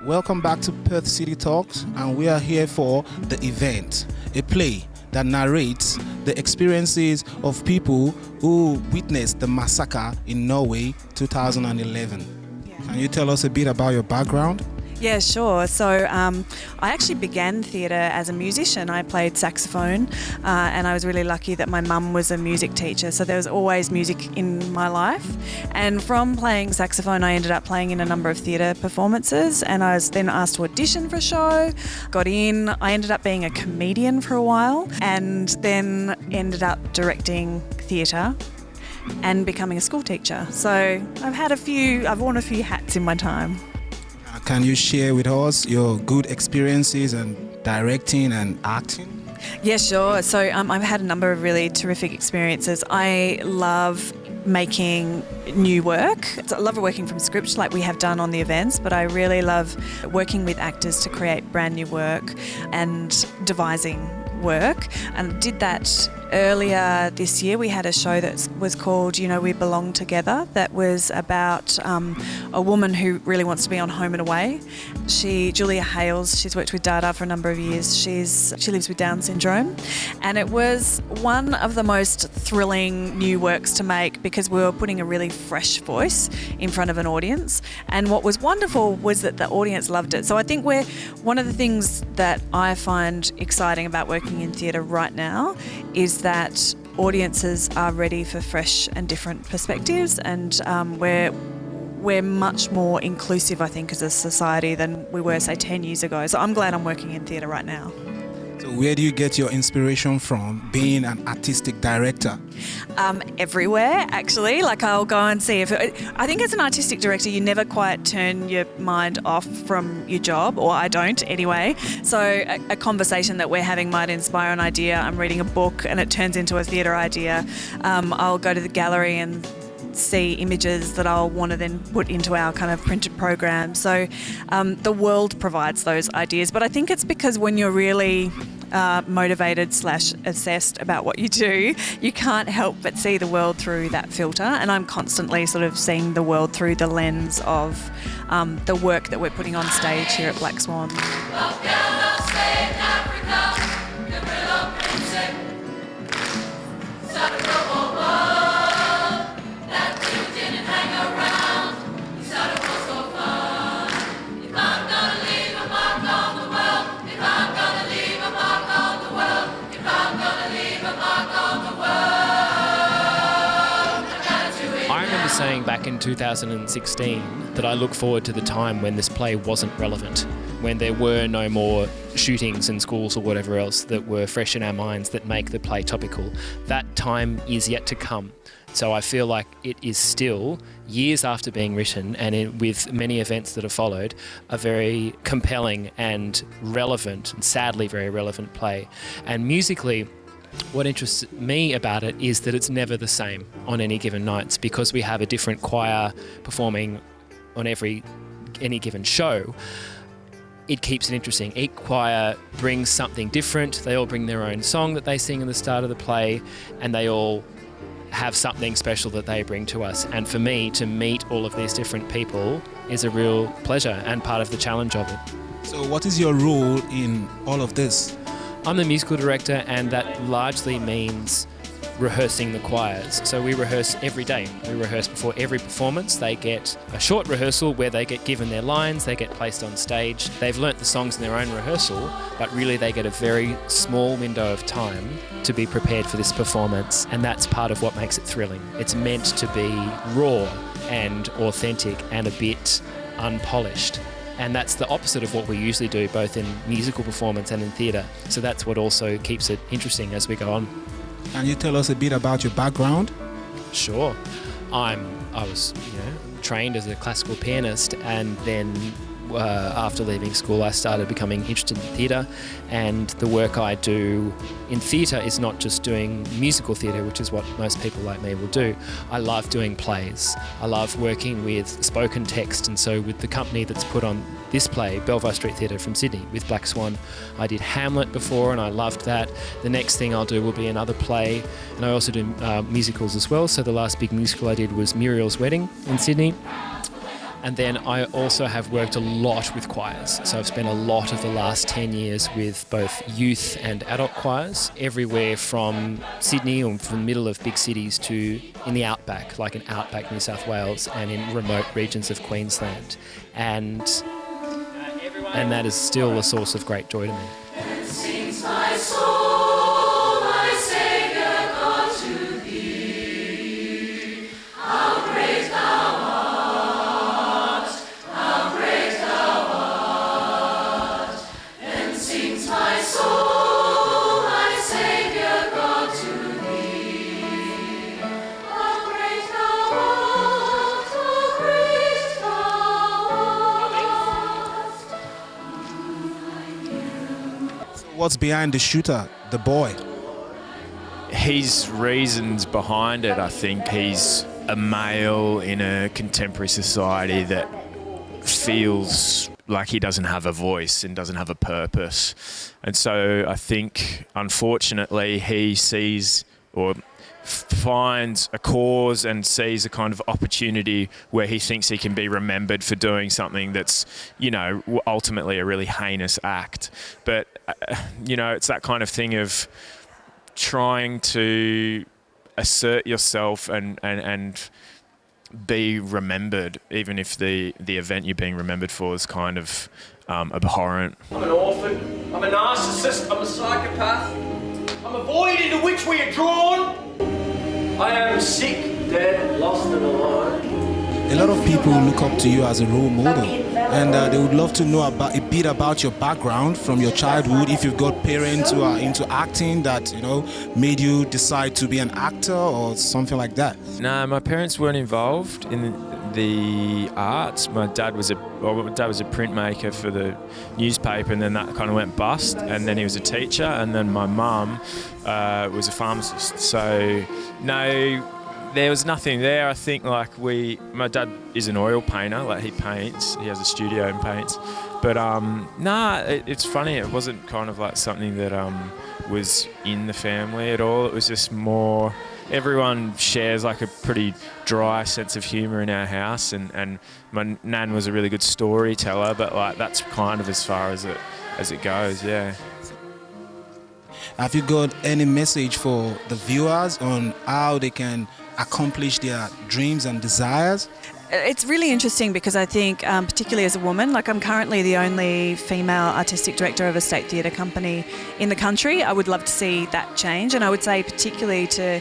Welcome back to Perth City Talks, and we are here for The Event, a play that narrates the experiences of people who witnessed the massacre in Norway 2011. Yeah. Can you tell us a bit about your background? Yeah, sure. So I actually began theatre as a musician. I played saxophone and I was really lucky that my mum was a music teacher, so there was always music in my life. And from playing saxophone, I ended up playing in a number of theatre performances, and I was then asked to audition for a show, got in. I ended up being a comedian for a while and then ended up directing theatre and becoming a school teacher. So I've worn a few hats in my time. Can you share with us your good experiences in directing and acting? Yeah, sure. So I've had a number of really terrific experiences. I love making new work. I love working from script like we have done on the events, but I really love working with actors to create brand new work and devising work, and did that earlier this year. We had a show that was called We Belong Together, that was about a woman who really wants to be on Home and Away. Julia Hales, she's worked with Dada for a number of years. She lives with Down syndrome, and it was one of the most thrilling new works to make because we were putting a really fresh voice in front of an audience, and what was wonderful was that the audience loved it. So I think one of the things that I find exciting about working in theatre right now is that audiences are ready for fresh and different perspectives, and we're much more inclusive, I think, as a society than we were, say, 10 years ago. So I'm glad I'm working in theatre right now. So where do you get your inspiration from being an artistic director? Everywhere, actually. Like, I'll go and see I think as an artistic director, you never quite turn your mind off from your job, or I don't anyway. So a conversation that we're having might inspire an idea. I'm reading a book and it turns into a theatre idea. I'll go to the gallery and see images that I'll want to then put into our kind of printed program. So the world provides those ideas, but I think it's because when you're really motivated / obsessed about what you do, you can't help but see the world through that filter, and I'm constantly sort of seeing the world through the lens of the work that we're putting on stage here at Black Swan. Saying back in 2016 that I look forward to the time when this play wasn't relevant, when there were no more shootings in schools or whatever else that were fresh in our minds that make the play topical. That time is yet to come. So I feel like it is still, years after being written, and with many events that have followed, a very compelling and relevant, and sadly very relevant play. And musically, what interests me about it is that it's never the same on any given nights, because we have a different choir performing on any given show. It keeps it interesting. Each choir brings something different. They all bring their own song that they sing in the start of the play, and they all have something special that they bring to us. And for me, to meet all of these different people is a real pleasure and part of the challenge of it. So what is your role in all of this? I'm the musical director, and that largely means rehearsing the choirs. So we rehearse every day. We rehearse before every performance. They get a short rehearsal where they get given their lines, they get placed on stage. They've learnt the songs in their own rehearsal, but really they get a very small window of time to be prepared for this performance, and that's part of what makes it thrilling. It's meant to be raw and authentic and a bit unpolished. And that's the opposite of what we usually do, both in musical performance and in theatre. So that's what also keeps it interesting as we go on. Can you tell us a bit about your background? Sure. I was trained as a classical pianist, and then after leaving school I started becoming interested in theatre, and the work I do in theatre is not just doing musical theatre, which is what most people like me will do. I love doing plays. I love working with spoken text, and so with the company that's put on this play, Belvoir Street Theatre from Sydney, with Black Swan, I did Hamlet before and I loved that. The next thing I'll do will be another play, and I also do musicals as well. So the last big musical I did was Muriel's Wedding in Sydney. And then I also have worked a lot with choirs. So I've spent a lot of the last 10 years with both youth and adult choirs, everywhere from Sydney or from the middle of big cities to in the outback, like in outback New South Wales and in remote regions of Queensland. And that is still a source of great joy to me. And sings my soul, my Saviour God, to thee. How great thou art, how great thou art. And sings my soul, my Saviour God, to thee. How great thou art, how great thou art. What's behind the shooter, the boy? His reasons behind it, I think he's a male in a contemporary society that feels like he doesn't have a voice and doesn't have a purpose. And so I think, unfortunately, he sees or finds a cause and sees a kind of opportunity where he thinks he can be remembered for doing something that's, you know, ultimately a really heinous act. But, you know, it's that kind of thing of trying to assert yourself and be remembered, even if the event you're being remembered for is kind of abhorrent. I'm an orphan, I'm a narcissist, I'm a psychopath, I'm a void into which we are drawn. I am sick, dead, lost and alone. A lot of people look up to you as a role model, and they would love to know about a bit about your background from your childhood. If you've got parents who are into acting that, you know, made you decide to be an actor or something like that. No, my parents weren't involved in the arts. My dad was a printmaker for the newspaper, and then that kind of went bust. And then he was a teacher, and then my mum was a pharmacist. So no, there was nothing there. I think my dad is an oil painter, like he paints. He has a studio and paints. But it's funny. It wasn't kind of like something that was in the family at all. It was just more. Everyone shares like a pretty dry sense of humour in our house, and my nan was a really good storyteller, but like that's kind of as far as it goes, yeah. Have you got any message for the viewers on how they can accomplish their dreams and desires? It's really interesting because I think, particularly as a woman, like I'm currently the only female artistic director of a state theatre company in the country. I would love to see that change, and I would say particularly to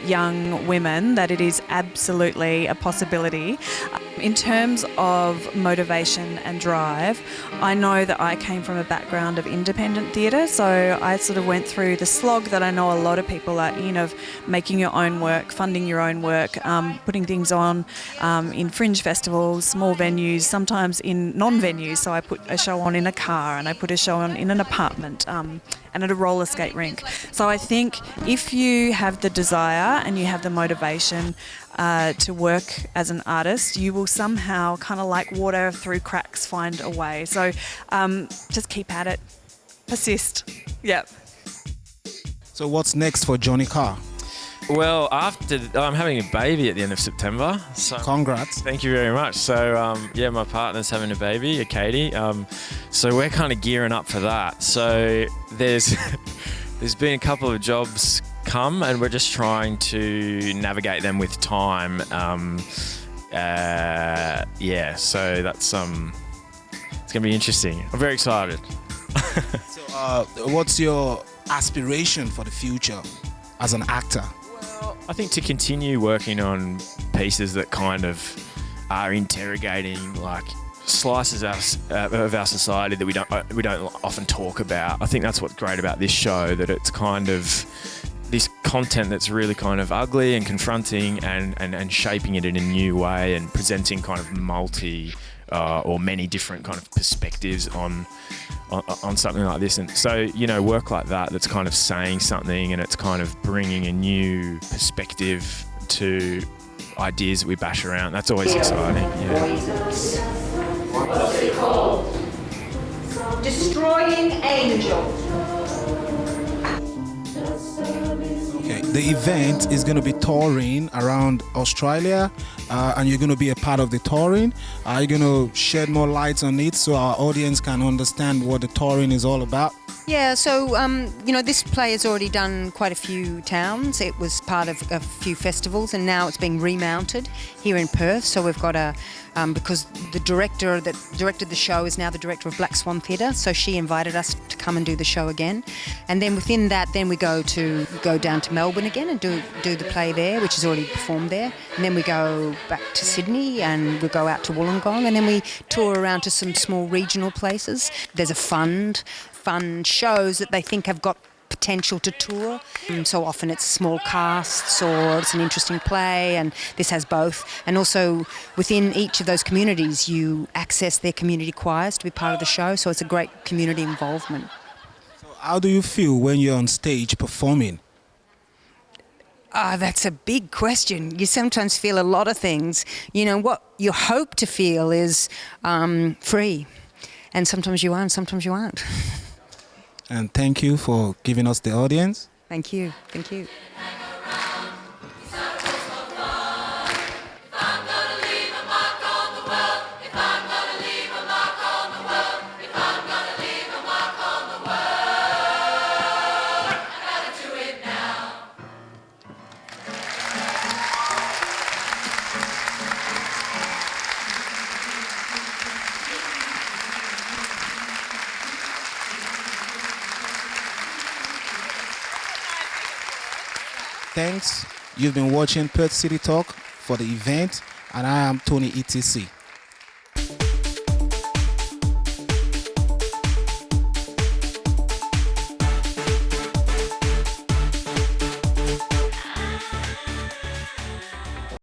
young women that it is absolutely a possibility. In terms of motivation and drive, I know that I came from a background of independent theatre, so I sort of went through the slog that I know a lot of people are in of making your own work, funding your own work, putting things on in fringe festivals, small venues, sometimes in non-venues. So I put a show on in a car, and I put a show on in an apartment, and at a roller skate rink. So I think if you have the desire and you have the motivation to work as an artist, you will somehow, kind of like water through cracks, find a way. So just keep at it, persist. Yep. So what's next for Johnny Carr? Well, I'm having a baby at the end of September. So Congrats. Thank you very much. So my partner's having a baby, Katie. So we're kind of gearing up for that. So there's been a couple of jobs come, and we're just trying to navigate them with time. So that's it's gonna be interesting. I'm very excited. So what's your aspiration for the future as an actor? Well, I think to continue working on pieces that kind of are interrogating like slices of our society that we don't often talk about. I think that's what's great about this show, that it's kind of this content that's really kind of ugly and confronting and shaping it in a new way and presenting kind of or many different kind of perspectives on something like this. And so, you know, work like that's kind of saying something, and it's kind of bringing a new perspective to ideas that we bash around. That's always exciting. Yeah. What's it called? Destroying Angels. Okay, The event is going to be touring around Australia, and you're going to be a part of the touring. Are you going to shed more light on it so our audience can understand what the touring is all about? Yeah, so, this play has already done quite a few towns. It was part of a few festivals, and now it's being remounted here in Perth. So we've got because the director that directed the show is now the director of Black Swan Theatre, so she invited us to come and do the show again. And then within that, then we go down to Melbourne again and do the play there, which is already performed there. And then we go back to Sydney and we go out to Wollongong, and then we tour around to some small regional places. There's a fun shows that they think have got potential to tour. So often it's small casts or it's an interesting play, and this has both. And also within each of those communities you access their community choirs to be part of the show, so it's a great community involvement. So how do you feel when you're on stage performing? That's a big question. You sometimes feel a lot of things. What you hope to feel is free, and sometimes you are and sometimes you aren't. And thank you for giving us the audience. Thank you. Thank you. Thanks. You've been watching Perth City Talk for the event, and I am Tony ETC.